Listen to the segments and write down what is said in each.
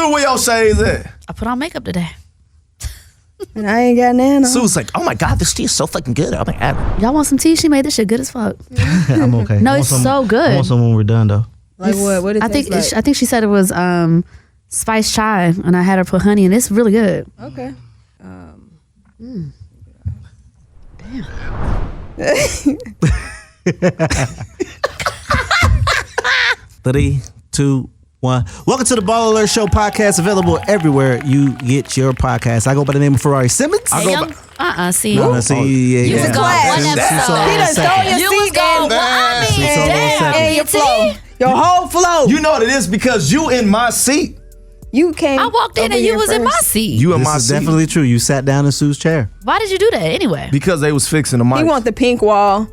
Sue, where your shades at? I put on makeup today. And I ain't got none on. Sue's like, oh my God, this tea is so fucking good. Oh my God. Y'all want some tea? She made this shit good as fuck. I'm okay. No, it's so good. I want some when we're done though. Like what? What it I taste think like? I think she said it was spiced chai, and I had her put honey, and it's really good. Okay. Three, 2, 1. Welcome to the BallerAlert Show podcast, available everywhere you get your podcast. I go by the name of Ferrari Simmons. I go by, See. You was going one episode. He done stole your You was seat going and, I mean, and your flow. Your whole flow. you know what it is because you in my seat. You came. I walked in over and you here was in my first. seat. You in This my is seat. definitely true. You sat down in Sue's chair. Why did you do that anyway? Because they was fixing the mic. You want the pink wall.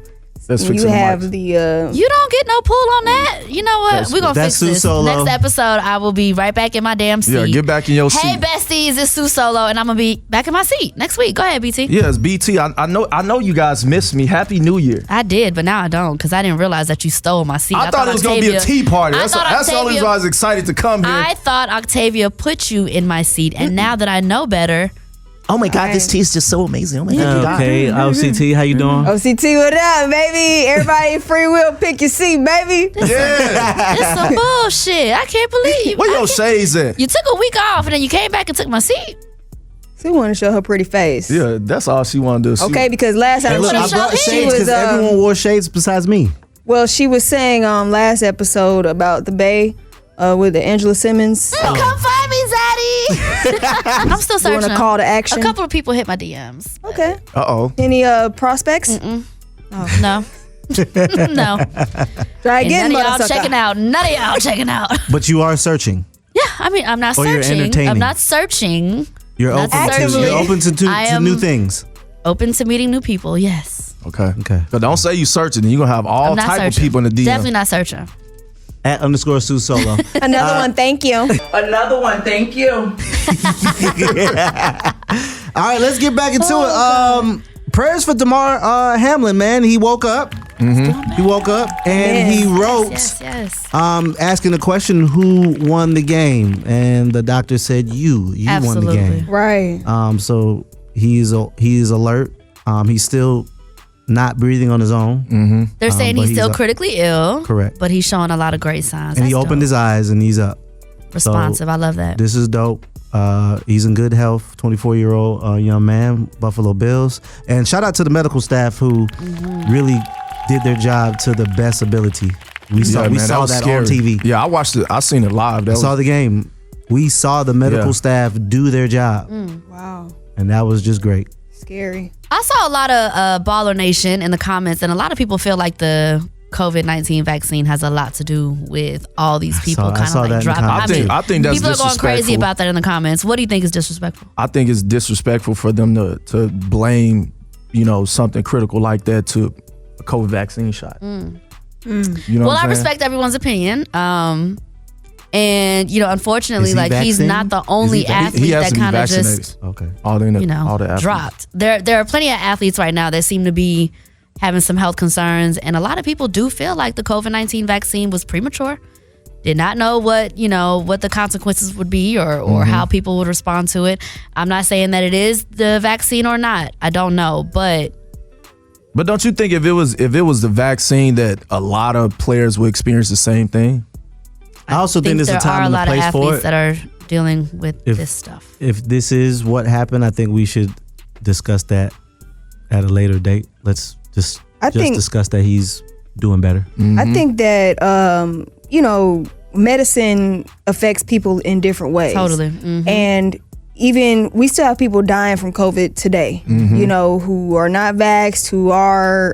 That's And you fixing the have mics. the. You don't get no pull on that. You know what? We're going to That's fix this. Sue Solo. Next episode, I will be right back in my damn seat. Yeah, get back in your Hey, seat. besties, it's Sue Solo, and I'm going to be back in my seat next week. Go ahead, BT. Yeah, it's BT. I know you guys missed me. Happy New Year. I did, but now I don't because I didn't realize that you stole my seat. I thought it was going to be a tea party. That's the only reason I was excited to come here. I thought Octavia put you in my seat, and now that I know better, oh my God, this tea is just so amazing. Oh my God. Okay, OCT, how you doing? OCT, what up, baby? Everybody free will pick your seat, baby. Yeah. it's some bullshit. I can't believe Where your shades at? you took a week off, and then you came back and took my seat. She want to show her pretty face. Yeah, that's all she wanted to do. Okay, because last time Hey, look, I showed brought him. shades because everyone wore shades besides me. well, she was saying last episode about the Bay with the Angela Simmons. Come find me, Zaddy. I'm still You searching. want to call to action? A couple of people hit my DMs. Okay. Uh-oh. Any prospects? No. No. Try And again, none of y'all motherfucker. checking out. None of y'all checking out. But you are searching. Yeah, I mean, I'm not Or you're searching. entertaining. I'm not searching. You're That's open to, actively- you're open to I to am- new things. Open to meeting new people, yes. Okay. Okay. But don't say you searching. You're going to have all I'm not type searching. of people in the DM. Definitely not searching. @ Sue Solo. Another one, thank you. Another one, thank you. All right, let's get back into it. Prayers for Damar Hamlin, man. He woke up. He woke up and he wrote Yes. asking the question, who won the game? And the doctor said you won the Absolutely. game. Right. So he is alert. He's still not breathing on his own. They're saying but he's still up. critically ill. Correct. But he's showing a lot of great signs. And he That's opened dope. his eyes and he's up. Responsive. I love that. This is dope. He's in good health, 24-year-old young man, Buffalo Bills. And shout out to the medical staff who really did their job to the best ability. We saw was that scary. on TV. Yeah, I watched it. I seen it live. I saw the game. We saw the medical Yeah. staff do their job. Wow. And that was just great. Scary. I saw a lot of Baller Nation in the comments, and a lot of people feel like the COVID-19 vaccine has a lot to do with all these people I kind saw of that in like the dropping. comments. I think that's people are going crazy disrespectful. about that in the comments. What do you think is disrespectful? I think it's disrespectful for them to blame, something critical like that to a COVID vaccine shot. You know Well, what I I'm saying? respect everyone's opinion. And unfortunately, Is he like he's vaccinated? not the only athlete He has that to be kind of vaccinated. just Okay. all the athletes. dropped. There are plenty of athletes right now that seem to be having some health concerns, and a lot of people do feel like the COVID-19 vaccine was premature. Did not know what the consequences would be or how people would respond to it. I'm not saying that it is the vaccine or not. I don't know, but But don't you think if it was the vaccine that a lot of players would experience the same thing? I also think there's a there time are a and a lot of place for athletes it. that are dealing with this stuff. If this is what happened, I think we should discuss that at a later date. Let's just discuss that he's doing better. I think that medicine affects people in different ways. Totally. And even we still have people dying from COVID today, who are not vaxxed, who are,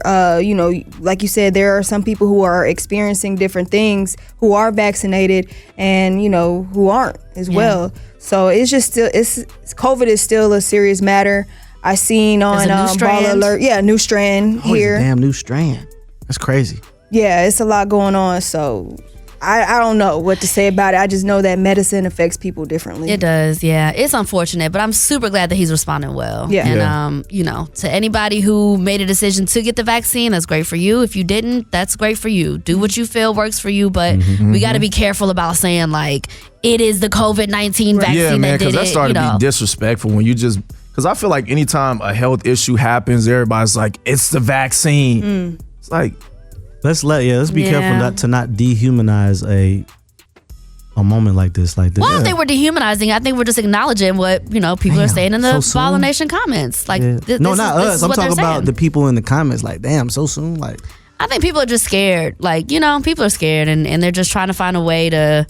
like you said, there are some people who are experiencing different things, who are vaccinated and, who aren't as well. So it's just still, COVID is still a serious matter. I seen on BallerAlert, new strand here. Damn new strand. That's crazy. Yeah, it's a lot going on. So I don't know what to say about it. I just know that medicine affects people differently. It does, yeah. It's unfortunate, but I'm super glad that he's responding well. Yeah. And, you know, to anybody who made a decision to get the vaccine, that's great for you. If you didn't, that's great for you. Do what you feel works for you, but we got to be careful about saying, like, it is the COVID-19 vaccine Yeah, man, that did because that it. started You know? to be disrespectful when you just, because I feel like anytime a health issue happens, everybody's like, it's the vaccine. It's like, let's be careful to not dehumanize a moment like this. Well, I think we're dehumanizing. I think we're just acknowledging what, you know, people are saying in the Baller Nation comments. Like, no, not us. I'm talking about the people in the comments. Like, damn, so soon. Like, I think people are just scared. Like, you know, people are scared and they're just trying to find a way to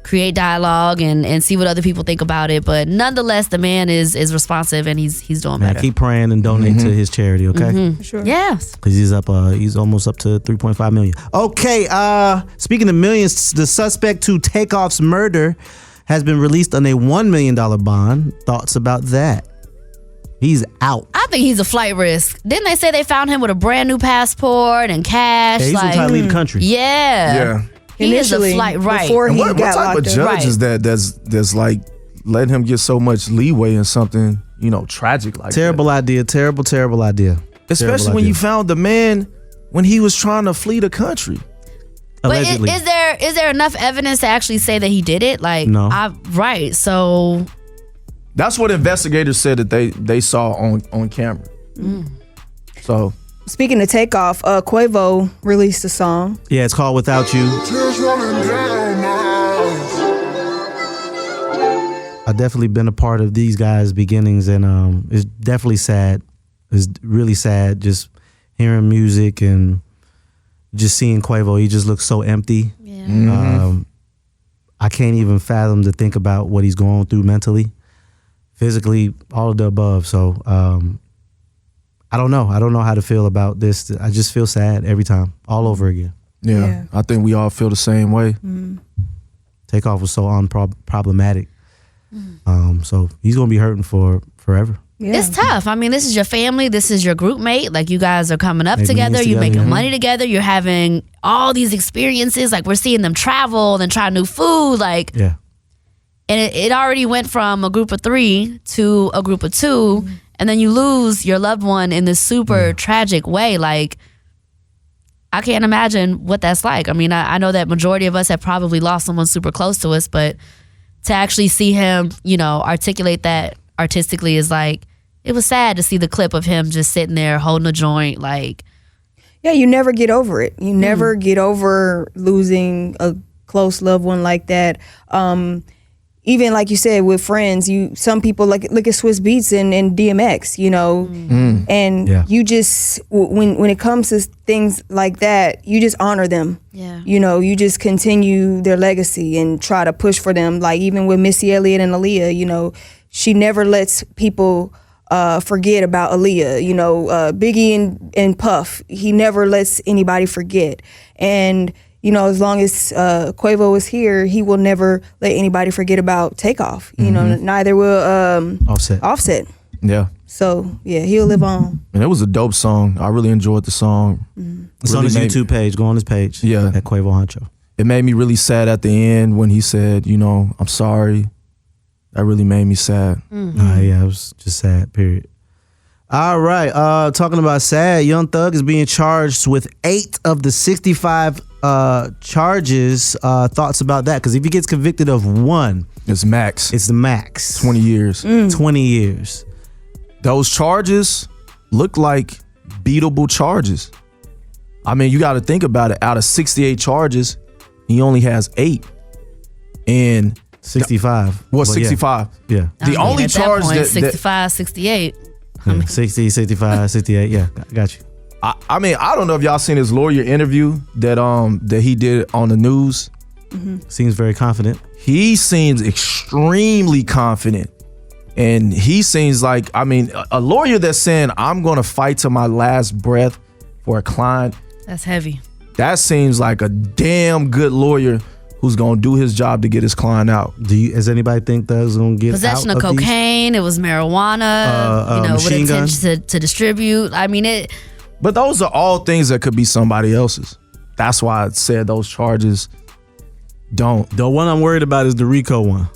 create dialogue and see what other people think about it. But nonetheless, the man is responsive and he's doing better. Keep praying and donate to his charity, okay? Sure. Yes. Because he's almost up to 3.5 million. Okay, speaking of millions, the suspect to Takeoff's murder has been released on a $1 million bond. Thoughts about that? He's out. I think he's a flight risk. Didn't they say they found him with a brand new passport and cash? Yeah, he's like, trying to leave the country. yeah. He Initially, is a flight, right. before And he what got type locked of up. judge is that's like letting him get so much leeway in something, you know, tragic like Terrible that? idea. Terrible idea. Especially Terrible when idea. you found the man when he was trying to flee the country. But Allegedly. is there enough evidence to actually say that he did it? Like, No. Right. So That's what investigators said that they saw on camera. So Speaking of Takeoff, Quavo released a song. Yeah, it's called Without You. I've definitely been a part of these guys' beginnings, and it's definitely sad. It's really sad just hearing music and just seeing Quavo. He just looks so empty. yeah. I can't even fathom to think about what he's going through mentally, physically, all of the above. So I don't know. I don't know how to feel about this. I just feel sad every time, all over again. yeah, I think we all feel the same way. Takeoff was so unproblematic. So he's gonna be hurting for forever. Yeah. It's tough. I mean, this is your family. This is your group mate. Like, you guys are coming up Making together. moves You're together, making yeah. money together. You're having all these experiences. Like, we're seeing them travel and try new food. Like, Yeah. and it already went from a group of 3 to a group of 2. And then you lose your loved one in this super tragic way. Like, I can't imagine what that's like. I mean, I know that majority of us have probably lost someone super close to us, but to actually see him, you know, articulate that artistically is like, it was sad to see the clip of him just sitting there holding a joint. Like, Yeah, you never get over it. You never get over losing a close loved one like that. Even like you said with friends, some people look at Swiss Beats and DMX, you know, and Yeah. you just when it comes to things like that, you just honor them. Yeah. You know, you just continue their legacy and try to push for them. Like even with Missy Elliott and Aaliyah, you know, she never lets people forget about Aaliyah. You know, Biggie and Puff, he never lets anybody forget. And you know, as long as Quavo is here, he will never let anybody forget about Takeoff. You know, neither will Offset. Yeah, So yeah, he'll live on. and it was a dope song. I really enjoyed the song. It's on his YouTube page. Go on his page. Yeah. At Quavo Honcho. It made me really sad at the end when he said, you know, I'm sorry. That really made me sad. Yeah, it was just sad, period. All right. Talking about sad, Young Thug is being charged with 8 of the 65 charges. Thoughts about that? Because if he gets convicted of 1, It's max. it's the max. 20 years. 20 years. Those charges look like beatable charges. I mean, you got to think about it. Out of 68 charges, he only has 8. And 65. what, But yeah. 65? Yeah. The only at charge that point, that 65, 68. Yeah. 60, 65, 68. Yeah, got you. I mean, I don't know if y'all seen his lawyer interview that he did on the news. Seems very confident. He seems extremely confident. And he seems like, I mean, a lawyer that's saying, I'm going to fight to my last breath for a client, That's heavy. that seems like a damn good lawyer who's going to do his job to get his client out. Does anybody think Thug's gonna get Possession out of these? cocaine. It was marijuana. You know, with machine gun? intention to distribute. I mean, it. But those are all things that could be somebody else's. That's why I said those charges Don't. The one I'm worried about is the Rico one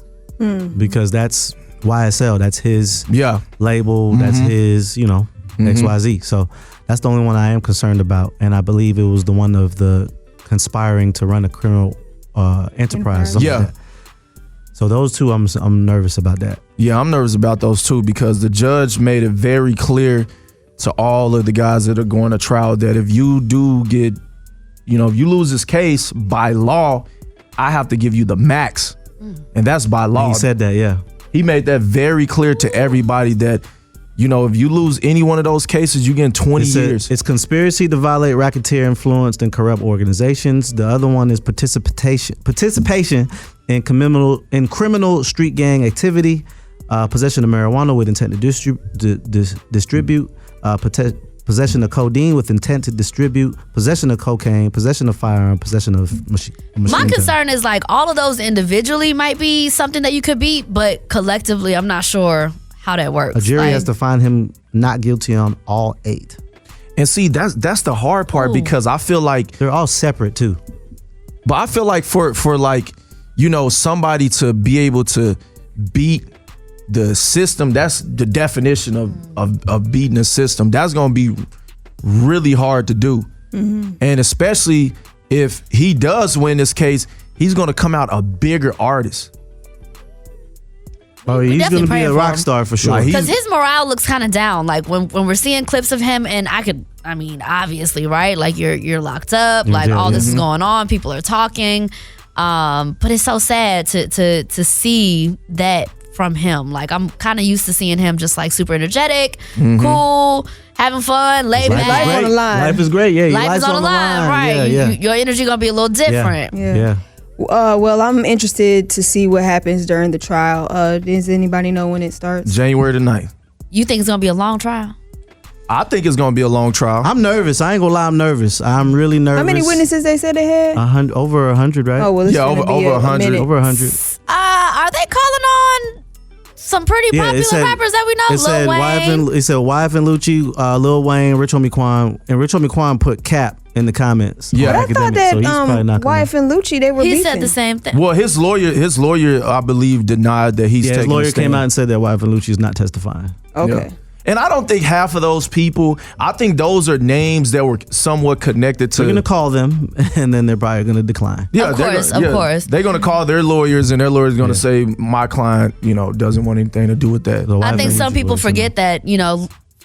because that's YSL. That's his label. That's his, XYZ. So that's the only one I am concerned about. And I believe it was the one of the conspiring to run a criminal enterprise. Yeah. Like that. So those two, I'm nervous about that. Yeah, I'm nervous about those two because the judge made it very clear to all of the guys that are going to trial that if you do get, if you lose this case by law, I have to give you the max. And that's by law. He said that, yeah. He made that very clear to everybody that, if you lose any one of those cases, you get 20 years. It's conspiracy to violate racketeer influenced and corrupt organizations. The other one is participation in criminal street gang activity, possession of marijuana with intent to distribute, possession of codeine with intent to distribute, possession of cocaine, possession of firearm, possession of machine My concern gun. is like all of those individually might be something that you could beat, but collectively, I'm not sure how that works. A jury like, has to find him not guilty on all 8. And see, that's the hard part because I feel like they're all separate too. But I feel like for like, somebody to be able to beat the system, that's the definition of beating the system. That's going to be really hard to do. And especially if he does win this case, he's going to come out a bigger artist. Oh, he's going to be a rock star for sure. Because his morale looks kind of down. Like when we're seeing clips of him, and obviously, right? Like you're locked up. Like all this is going on. People are talking. But it's so sad to see that from him. Like I'm kind of used to seeing him just like super energetic, cool, having fun, laid back. Life on the line. Life is great. Yeah, life is on the line, right? Yeah. Your energy gonna be a little different. Yeah. Well, I'm interested to see what happens during the trial. Does anybody know when it starts? January the 9th. You think it's gonna be a long trial? I think it's going to be a long trial. I'm nervous. I ain't gonna lie. I'm nervous. I'm really nervous. How many witnesses they said they had? Over 100, right? Oh well, it's over 100. Over 100. Are they calling on some pretty popular rappers that we know? Lil Wayne. It said YF and Lucci, Lil Wayne, Rich Homie Quan, and Rich Homie Quan put Cap in the comments. Yeah, I thought that YF and Lucci they were. He beefing. said the same thing. Well, his lawyer, I believe, denied that he's taking his lawyer a stand. came out and said that YF and Lucci is not testifying. Okay. Yeah. And I don't think half of those people, I think those are names that were somewhat connected to. We're going to call them, and then they're probably going to decline. Yeah, of course. They're going to call their lawyers, and their lawyers going to say, my client, doesn't want anything to do with that. So I think some people forget that,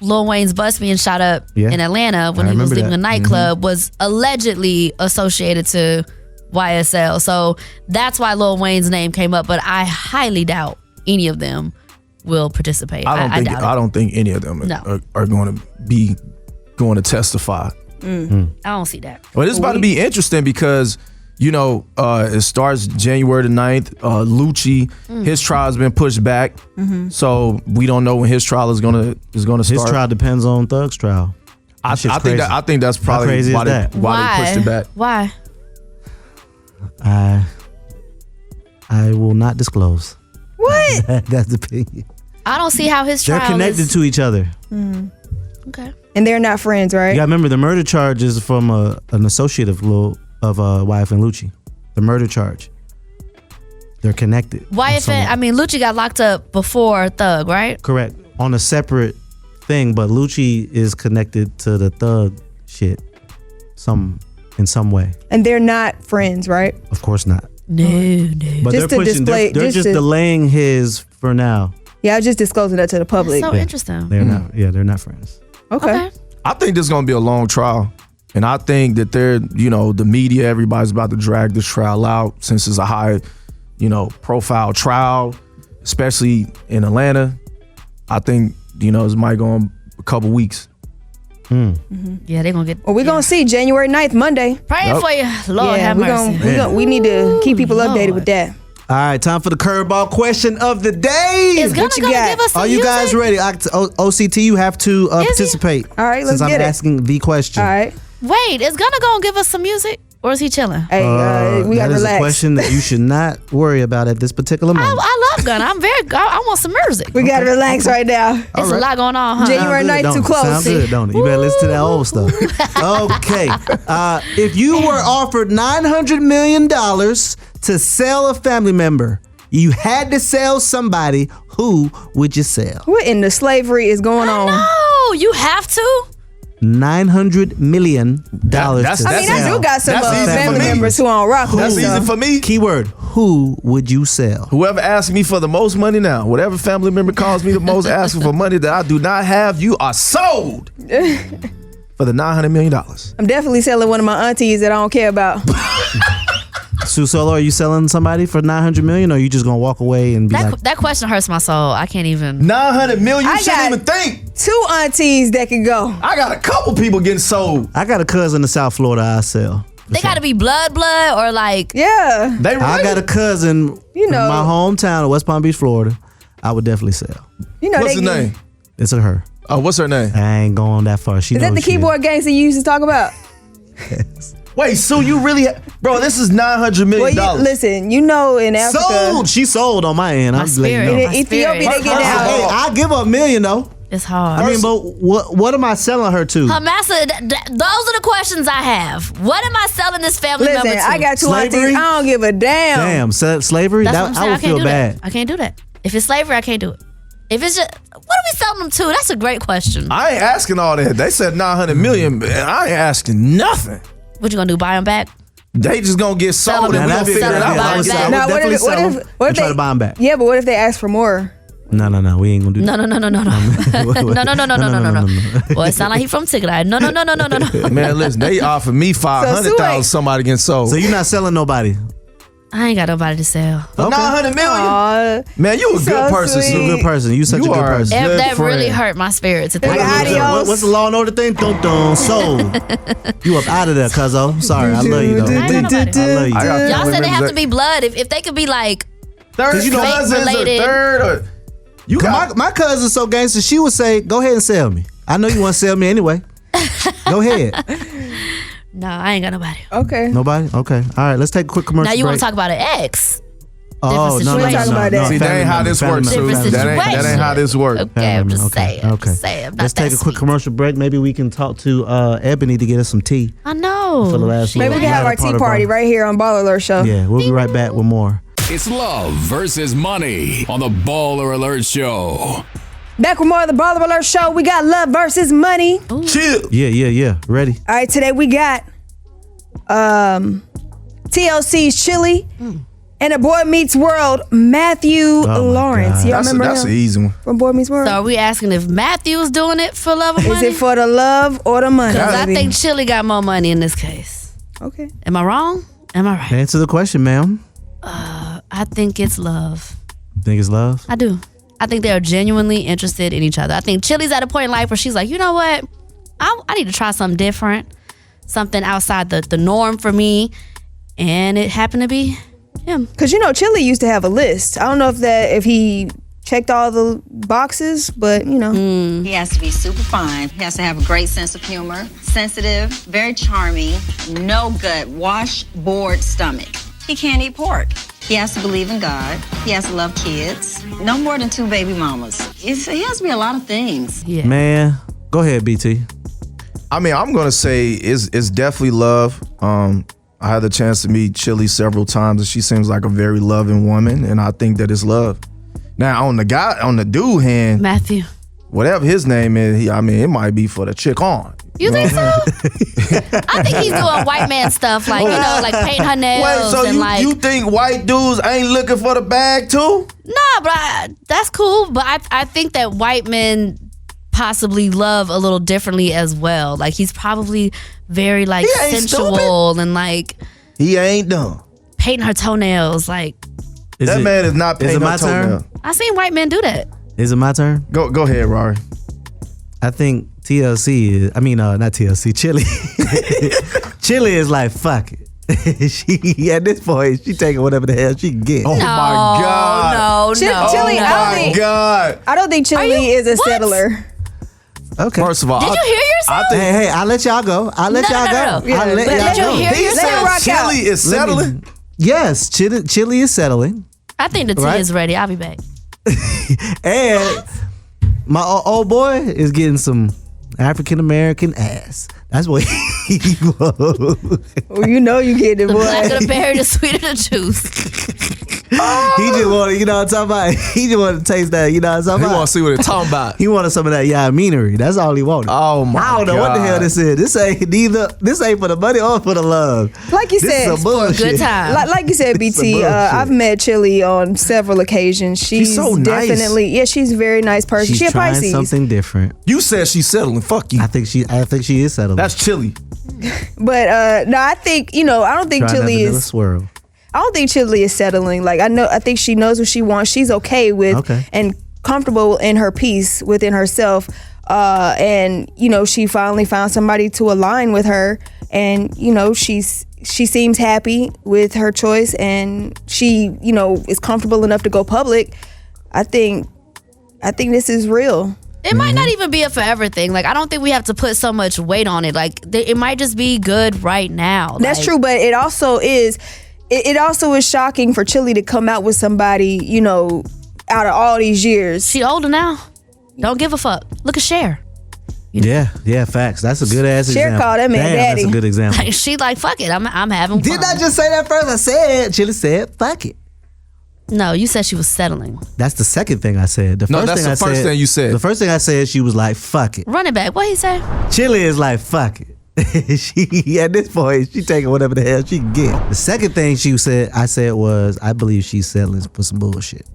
Lil Wayne's bus being shot up in Atlanta when he was leaving a nightclub was allegedly associated to YSL. So that's why Lil Wayne's name came up, but I highly doubt any of them will participate. I don't think any of them are going to be going to testify. I don't see that. But it's about to be interesting because it starts January the 9th. Lucci, his trial's been pushed back, so we don't know when his trial is gonna start. His trial depends on Thug's trial. I think that's probably why they pushed it back. Why? I will not disclose. What? That's the opinion. I don't see how his trial They're connected to each other. Okay. And they're not friends, right? You gotta remember the murder charge is from an associate of YF and Lucci. The murder charge. They're connected. Lucci got locked up before Thug, right? Correct. On a separate thing, but Lucci is connected to the Thug shit in some way. And they're not friends, right? Of course not. No. But just they're just delaying his for now. Yeah, I was just disclosing that to the public. That's so interesting. They're not. Yeah, they're not friends. Okay. I think this is going to be a long trial. And I think that the media, everybody's about to drag this trial out since it's a high, profile trial, especially in Atlanta. I think, this might go on a couple weeks. Yeah, they're going to get... Well, we're going to see January 9th, Monday. Praying for you. Lord have mercy. We need to keep people updated with that. All right, time for the curveball question of the day. It's gonna give us some Are you guys ready? OCT, you have to participate. All right, let's since get I'm it. asking the question. All right. Wait, is Gunna gonna give us some music? Or is he chilling? Hey, we gotta relax. That is a question that you should not worry about at this particular moment. I love Gunna. I want some music. We gotta relax right now. It's a lot going on, huh? January 9th too close. Sounds good, don't it? You better listen to that old stuff. Okay. If you were offered $900 million to sell a family member, you had to sell somebody, who would you sell? What in the slavery is going on? No, you have to. $900 million That's- to I mean, sell. I do got some That's easy for family me. members who on rock with That's me, easy so. for me. Keyword, who would you sell? Whoever asks me for the most money now, whatever family member calls me the most asking for money that I do not have, you are sold for the $900 million. I'm definitely selling one of my aunties that I don't care about. Sue Solo, are you selling somebody for $900 million, or are you just gonna walk away and be like, That question hurts my soul. I can't even. $900 million, you I shouldn't got- even think. 2 aunties that can go. I got a couple people getting sold. I got a cousin in South Florida I sell. They got to be blood or like. Yeah. They really? I got a cousin You know. in my hometown of West Palm Beach, Florida. I would definitely sell. You know What's they the name? It's a her. Oh, what's her name? I ain't going that far. She Is that knows the she keyboard gangster you used to talk about? Wait, Sue, you really... Bro, this is $900 million. Well, listen, you know in Africa, Sold. She sold on my end. My I'm just letting you spirit. know. in My Ethiopia spirit. they get down. Hey, I'll give her $1 million though. It's hard. I mean, but what am I selling her to? Massa, those are the questions I have. What am I selling this family Listen, member to? I got 2 Slavery? aunties. I don't give a damn. Damn, slavery? That's That, what I'm saying. I I would can't feel do bad. that. I can't do that. If it's slavery, I can't do it. If it's just, what are we selling them to? That's a great question. I ain't asking all that. They said $900 million, but I ain't asking nothing. What you gonna do? Buy them back? They just gonna get Sell sold them. and we Now, gonna that'd be figure it a good out. idea. I would Now, what definitely if- what sell if- them what if and try they- to buy them back. Yeah, but what if they ask for more? No, we ain't gonna do that. No. No. Boy, it sound like he from Tigray. No. Man, listen, they offered me Sue $500,000 ain't- somebody getting sold. So you're not selling nobody. I ain't got nobody to sell. For $900 million? Aw, Man, you a So good person, sweet. Sue. You're a good person. You such You a good are a person. good- That really friend. hurt my spirit to think. Hey, about. adios. What's the law and order thing? Dun, sold. You up out of there, cuzzo. Sorry, I love you though. I ain't nobody. I love you. I got Y'all family said they have members to be blood. If they could be like, third you know- cousins or related. third or you got My cousin's so gangster, she would say, go ahead and sell me. I know you want to sell me anyway. Go ahead. no, I ain't got nobody. okay. Nobody? Okay. All right, let's take a quick commercial Now you want break. to talk about an ex? Oh, no, different situation. about that. See, that family ain't how member, this family works, member, Sue. family That member. ain't how this works. Okay, I'm just saying. I'm Okay. just saying. I'm not Let's take that a quick sweet. commercial break. Maybe we can talk to Ebony to get us some tea I know. for the last She Maybe we can have our Part tea of party our- right here on BallerAlert Show. Yeah, we'll be right back with more. It's love versus money on the Baller Alert Show. Back with more of the BallerAlert Show. We got love versus money. Chill. Yeah. Ready? All right, today we got TLC's Chilli and a Boy Meets World, Matthew my Lawrence. God. Y'all remember That's an him easy one. from Boy Meets World? So are we asking if Matthew's doing it for love or Is money? it for the love or the money? Because I baby? think Chilli got more money in this case. Okay. Am I wrong? Am I right? Answer the question, ma'am. I think it's love. Think it's love? I do. I think they're genuinely interested in each other. I think Chilli's at a point in life where she's like, you know what? I need to try something different, something outside the norm for me. And it happened to be him. Because you know, Chilli used to have a list. I don't know if he checked all the boxes, but you know. He has to be super fine. He has to have a great sense of humor, sensitive, very charming, no gut, washboard stomach. He can't eat pork. He has to believe in God. He has to love kids. No more than 2 baby mamas. He has to be a lot of things. Yeah. Man, go ahead, BT. I mean, I'm gonna say it's definitely love. I had the chance to meet Chilli several times, and she seems like a very loving woman, and I think that it's love. Now, on the dude hand, Matthew. whatever his name is, it might be for the chick on. You think so? I think he's doing white man stuff, like, you know, like paint her nails. Wait, so and like, you think white dudes ain't looking for the bag too? Nah, but that's cool. But I think that white men possibly love a little differently as well. Like, he's probably very like He ain't sensual and like He ain't dumb. painting her toenails. Like, That man is not Is paying it my no turn? toenail. I seen white men do that. Is it my turn? Go ahead, Rory. I think TLC is, not TLC, Chilli. Chilli is like, fuck it. She, at this point, she taking whatever the hell she can get. Oh my God. No, Chilli, no. I don't God. I don't think Chilli is a what? settler. Okay. First of all, Did you hear yourself? I think Hey, I'll let y'all go. I'll let y'all go. Yeah, I'll let but y'all did you go. hear he yourself? said rock out. Chilli is Let me- settling. Yes, Chilli is settling. I think the tea Right? is ready. I'll be back. And my old boy is getting some African American ass. That's what he wants. Well, you know you get it, boy. Blacker the berry, the sweeter the juice. He just wanted, you know what I'm talking about? He just wanted to taste that, you know what I'm talking He about? want to see what it's talking about. He wanted some of that yaminery. That's all he wanted. Oh my I don't know what the hell God. this is. This ain't for the money or for the love. Like you This said, is some bullshit. Good time. Like you said, BT, bullshit. I've met Chilli on several occasions. She's so nice. definitely, she's a very nice person. She's She's a trying Pisces. something different. You said she's settling. Fuck you. I think she is settling. That's Chilli. But no, I think, I don't think Trying that Chilli vanilla is. swirl. I don't think Chilli is settling. Like I think she knows what she wants. She's okay with and comfortable in her peace within herself. And she finally found somebody to align with her. And she seems happy with her choice, and she is comfortable enough to go public. I think this is real. It might not even be a forever thing. Like, I don't think we have to put so much weight on it. Like, it might just be good right now. That's true, but it also is. It also is shocking for Chilli to come out with somebody, out of all these years. She older now. Don't give a fuck. Look at Cher. Yeah, facts. That's a good ass Cher example. called that man daddy. That's a good example. Like, she like, fuck it. I'm having fun. Didn't I just say that first? I said, Chilli said, fuck it. No, you said she was settling. That's the second thing I said. No, that's the first thing you said. The first thing I said, she was like, fuck it. Run it back. What he say? Chilli is like, fuck it. She at this point, she taking whatever the hell she can get. The second thing I said was, I believe she's settling for some bullshit.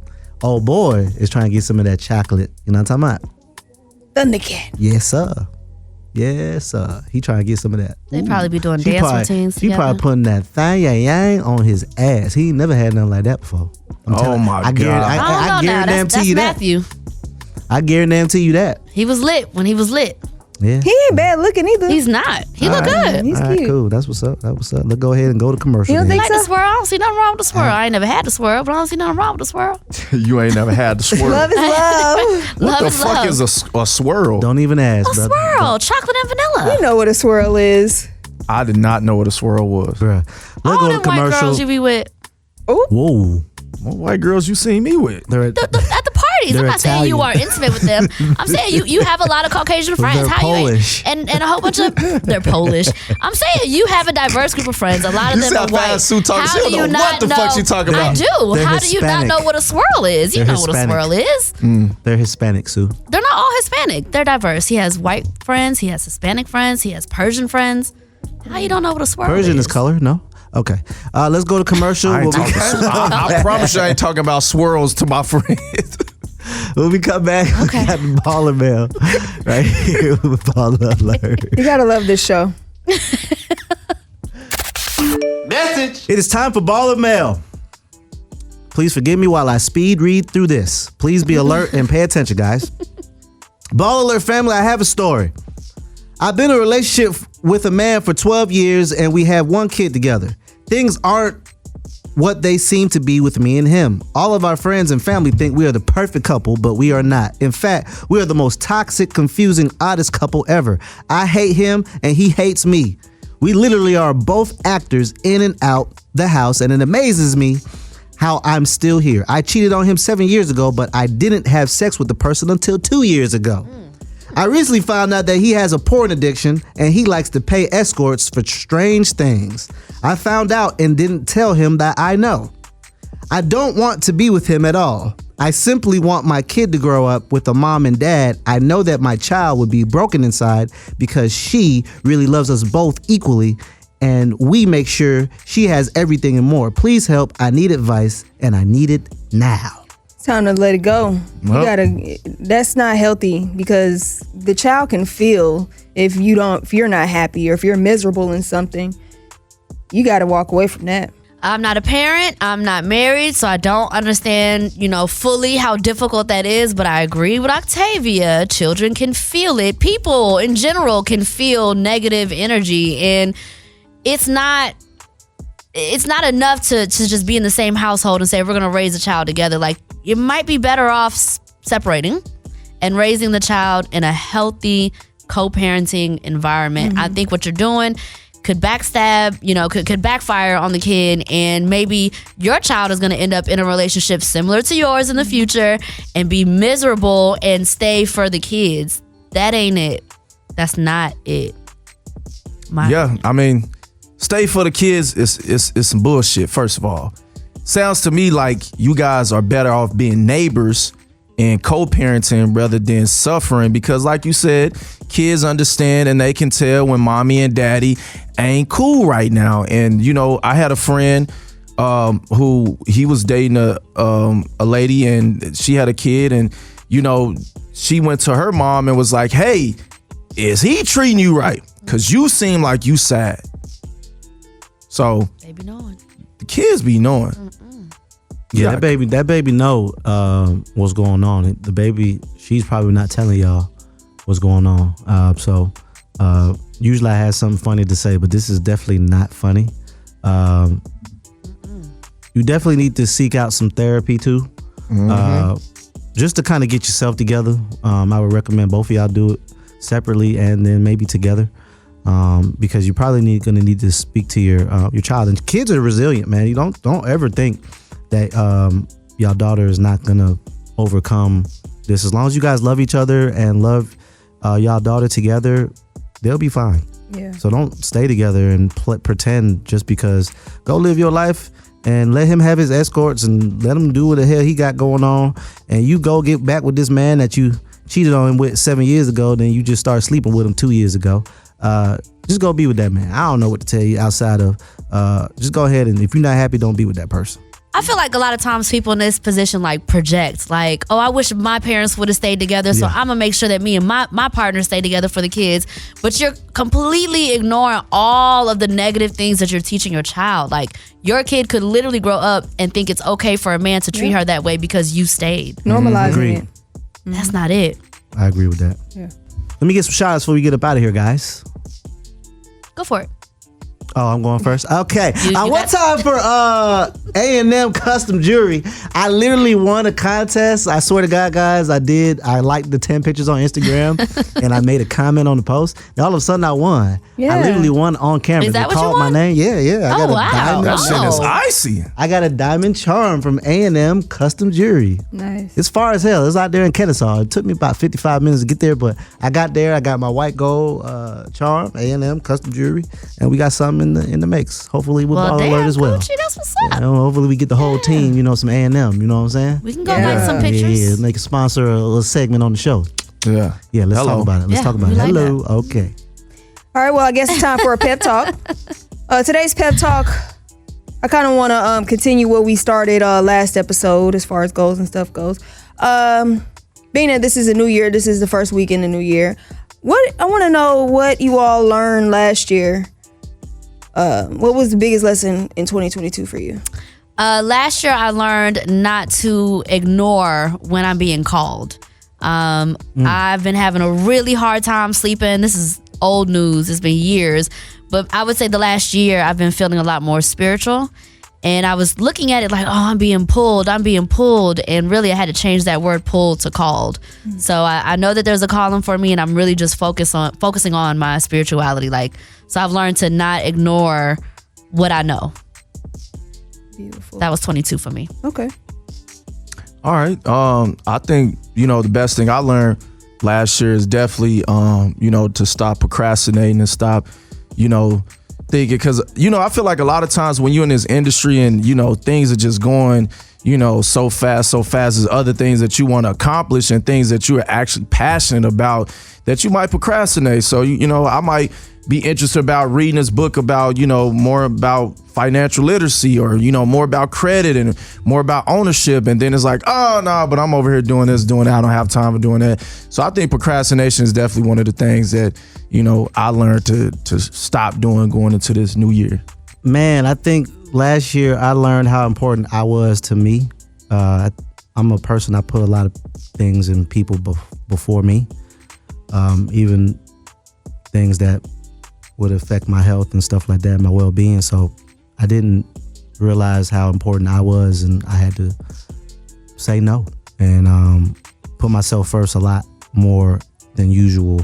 Oh boy is trying to get some of that chocolate. You know what I'm talking about? Thundercat. Yes, sir. Yes, sir. He trying to get some of that. They probably be doing She dance probably- routines She probably together. putting that thang yang yang on his ass. He ain't never had nothing like that before. I'm Oh telling you. my I God. I don't know now. guarantee That's you that. Matthew. I guarantee you that. He was lit when he was lit. Yeah. He ain't bad looking either. He's not. He look good. He's All right, cute. cool. That's what's up. Let's go ahead and go to commercial. You don't then. think Like the so? swirl. I don't see nothing wrong with the swirl. I ain't never had the swirl, but I don't see nothing wrong with the swirl. You ain't never had the swirl. Love is love. Love the is fuck love. is a swirl? Don't even ask, A brother. swirl. Chocolate and vanilla. You know what a swirl is. I did not know what a swirl was. Bruh. Let's All go them to white commercial. girls you be with. Whoa. What white girls you seen me with? They're At the parties. They're I'm not saying you are Italian. intimate with them. I'm saying you have a lot of Caucasian friends. They're How Polish. you and a whole bunch of they're Polish. I'm saying you have a diverse group of friends. A lot of You them see are how white. fast Sue talking? How She don't do you know not what the know? fuck she talking I about. do. They're How do you not Hispanic. know what a swirl is? You They're know what a Hispanic. swirl is. They're Hispanic, Sue. They're not all Hispanic. They're diverse. He has white friends. He has Hispanic friends. He has Persian friends. How you don't know what a swirl Persian is? is color, no? Okay. Let's go to commercial. I, ain't We'll be, talking, I promise you I ain't talking about swirls to my friends. when we come back, Okay. we got the baller mail right here with Baller Alert. You gotta love this show. Message. It is time for Baller Mail. Please forgive me while I speed read through this. Please be alert and pay attention, guys. Baller Alert family, I have a story. I've been in a relationship with a man for 12 years and we have one kid together. Things aren't what they seem to be with me and him. All of our friends and family think we are the perfect couple, but we are not. In fact, we are the most toxic, confusing, oddest couple ever. I hate him and he hates me. We literally are both actors in and out the house, and it amazes me how I'm still here. I cheated on him 7 years ago, but I didn't have sex with the person until 2 years ago. I recently found out that he has a porn addiction and he likes to pay escorts for strange things. I found out and didn't tell him that I know. I don't want to be with him at all. I simply want my kid to grow up with a mom and dad. I know that my child would be broken inside because she really loves us both equally and we make sure she has everything and more. Please help. I need advice and I need it now. It's time to let it go. Well. That's not healthy because the child can feel if you're not happy or if you're miserable in something. You gotta walk away from that. I'm not a parent. I'm not married, so I don't understand, fully how difficult that is. But I agree with Octavia. Children can feel it. People in general can feel negative energy, and it's not enough to just be in the same household and say we're gonna raise a child together. Like, you might be better off separating and raising the child in a healthy co-parenting environment. I think what you're doing could backstab, could backfire on the kid, and maybe your child is going to end up in a relationship similar to yours in the future and be miserable and stay for the kids. That ain't it. That's not it. Yeah, I mean, stay for the kids is some bullshit, first of all. Sounds to me like you guys are better off being neighbors and co-parenting rather than suffering, because like you said, kids understand and they can tell when mommy and daddy ain't cool right now. And you know, I had a friend who he was dating a lady, and she had a kid, and you know, she went to her mom and was like, hey, is he treating you right? Because you seem like you sad. So They be knowing. the kids be knowing. Yeah, that baby know what's going on. The baby, she's probably not telling y'all what's going on. So usually I have something funny to say, but this is definitely not funny. You definitely need to seek out some therapy too, just to kind of get yourself together. I would recommend both of y'all do it separately and then maybe together, because you're probably gonna need to speak to your child. And kids are resilient, man. You don't ever think that y'all daughter is not gonna overcome this. As long as you guys love each other and love y'all daughter together, they'll be fine. Yeah. So don't stay together and pretend just because. Go live your life and let him have his escorts and let him do what the hell he got going on. And you go get back with this man that you cheated on him with 7 years ago, then you just start sleeping with him 2 years ago. Just go be with that man. I don't know what to tell you outside of just go ahead, and if you're not happy, don't be with that person. I feel like a lot of times people in this position like project, like, oh, I wish my parents would have stayed together, so I'm gonna make sure that me and my partner stay together for the kids. But you're completely ignoring all of the negative things that you're teaching your child. Like, your kid could literally grow up and think it's okay for a man to treat her that way because you stayed. Normalizing it. That's not it. I agree with that. Yeah. Let me get some shots before we get up out of here, guys. Go for it. Oh, I'm going first. Okay. You One time for A&M Custom Jewelry. I literally won a contest. I swear to God, guys, I did. I liked the 10 pictures on Instagram and I made a comment on the post. And all of a sudden I won. Yeah. I literally won on camera. Is that They what you called my won? name. Yeah. I got Oh, wow. a diamond. That shit is Oh. icy. I got a diamond charm from A&M Custom Jewelry. Nice. It's far as hell. It's out there in Kennesaw. It took me about 55 minutes to get there, but I got there. I got my white gold charm, A&M Custom Jewelry, and we got something in the mix. Hopefully with Well, BallerAlert damn, as well. Gucci, that's what's up. You know, hopefully we get the whole team, some A&M, you know what I'm saying? We can go like some pictures. Yeah, make a sponsor a little segment on the show. Yeah. Yeah, let's Hello. talk about it. Let's Yeah, talk about we it. like Hello. Okay. All right, well, I guess it's time for a pep talk. Today's pep talk, I kind of want to continue what we started last episode as far as goals and stuff goes. Being that this is a new year, this is the first week in the new year. I want to know what you all learned last year. What was the biggest lesson in 2022 for you? Last year, I learned not to ignore when I'm being called. I've been having a really hard time sleeping. This is old news. It's been years. But I would say the last year, I've been feeling a lot more spiritual. And I was looking at it like, oh, I'm being pulled. And really, I had to change that word pulled to called. So I know that there's a calling for me, and I'm really just focusing on my spirituality. So I've learned to not ignore what I know. Beautiful. That was 22 for me. Okay. All right. I think, the best thing I learned last year is definitely, to stop procrastinating and stop, thinking. Because, I feel like a lot of times when you're in this industry and, things are just going, so fast as other things that you want to accomplish and things that you are actually passionate about that you might procrastinate. So, I might be interested about reading this book about, more about financial literacy or, more about credit and more about ownership. And then it's like, oh, no, but I'm over here doing this, doing that. I don't have time for doing that. So I think procrastination is definitely one of the things that, I learned to stop doing going into this new year. Man, I think last year I learned how important I was to me. I'm a person, I put a lot of things and people before me, even things that would affect my health and stuff like that, my well-being. So I didn't realize how important I was, and I had to say no and put myself first a lot more than usual.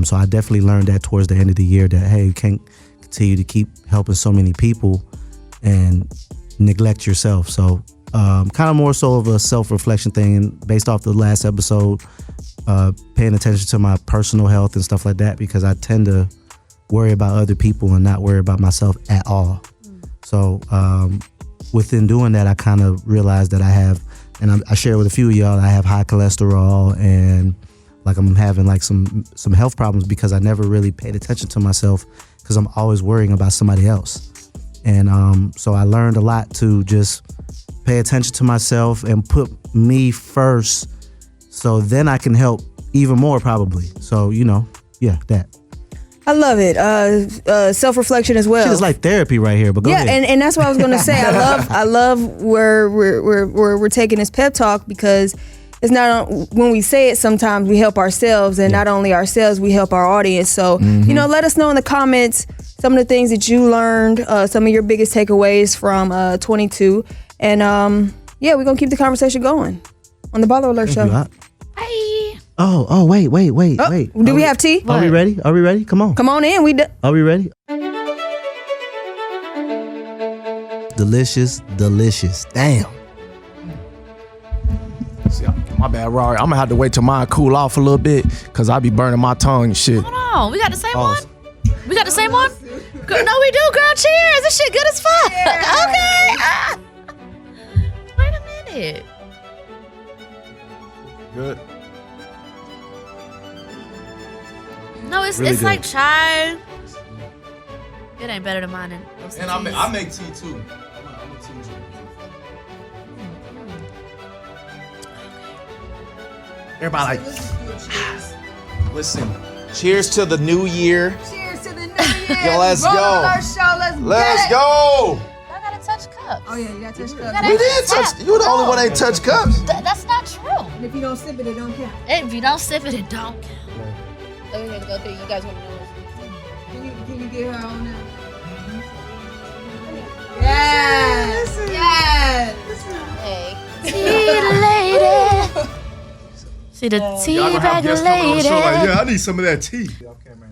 So I definitely learned that towards the end of the year that, hey, you can't continue to keep helping so many people and neglect yourself. So kind of more so of a self-reflection thing, and based off the last episode, paying attention to my personal health and stuff like that, because I tend to worry about other people and not worry about myself at all. So within doing that, I kind of realized that I have, and I share with a few of y'all, I have high cholesterol, and like I'm having like some health problems because I never really paid attention to myself, because I'm always worrying about somebody else. And so I learned a lot to just pay attention to myself and put me first, so then I can help even more probably. So, that. I love it. Self-reflection as well. It's like therapy right here, but go ahead. and that's what I was gonna say. I love where we're taking this pep talk, because it's not when we say it, sometimes we help ourselves, and not only ourselves, we help our audience. So let us know in the comments some of the things that you learned, some of your biggest takeaways from 22, and we're gonna keep the conversation going on the Baller Alert Show. Bye. Oh, wait. Do we have tea? Are we ready? Come on in. Are we ready? Delicious. Damn. See, my bad, Rory. I'm gonna have to wait till mine cool off a little bit, because I be burning my tongue and shit. Hold on, we got the same one? We got the same one? No, we do, girl. Cheers. This shit good as fuck. Okay. Wait a minute. Good. No, it's Really it's good. like chai. It ain't better than mine. And I make tea too. Everybody like, listen, cheers to the new year. Cheers to the new year. Yo, let's go. Baller Show, Let's go. I gotta touch cups. Oh yeah, you got to touch cups. We did touch. You the only one that ain't touch cups. That's not true. And if you don't sip it, it don't count. If you don't sip it, it don't count. Let me go through. You guys want to know what's Can you get her on now? Yes. Hey. Tea lady. See the tea bag lady. I need some of that tea. Okay, man.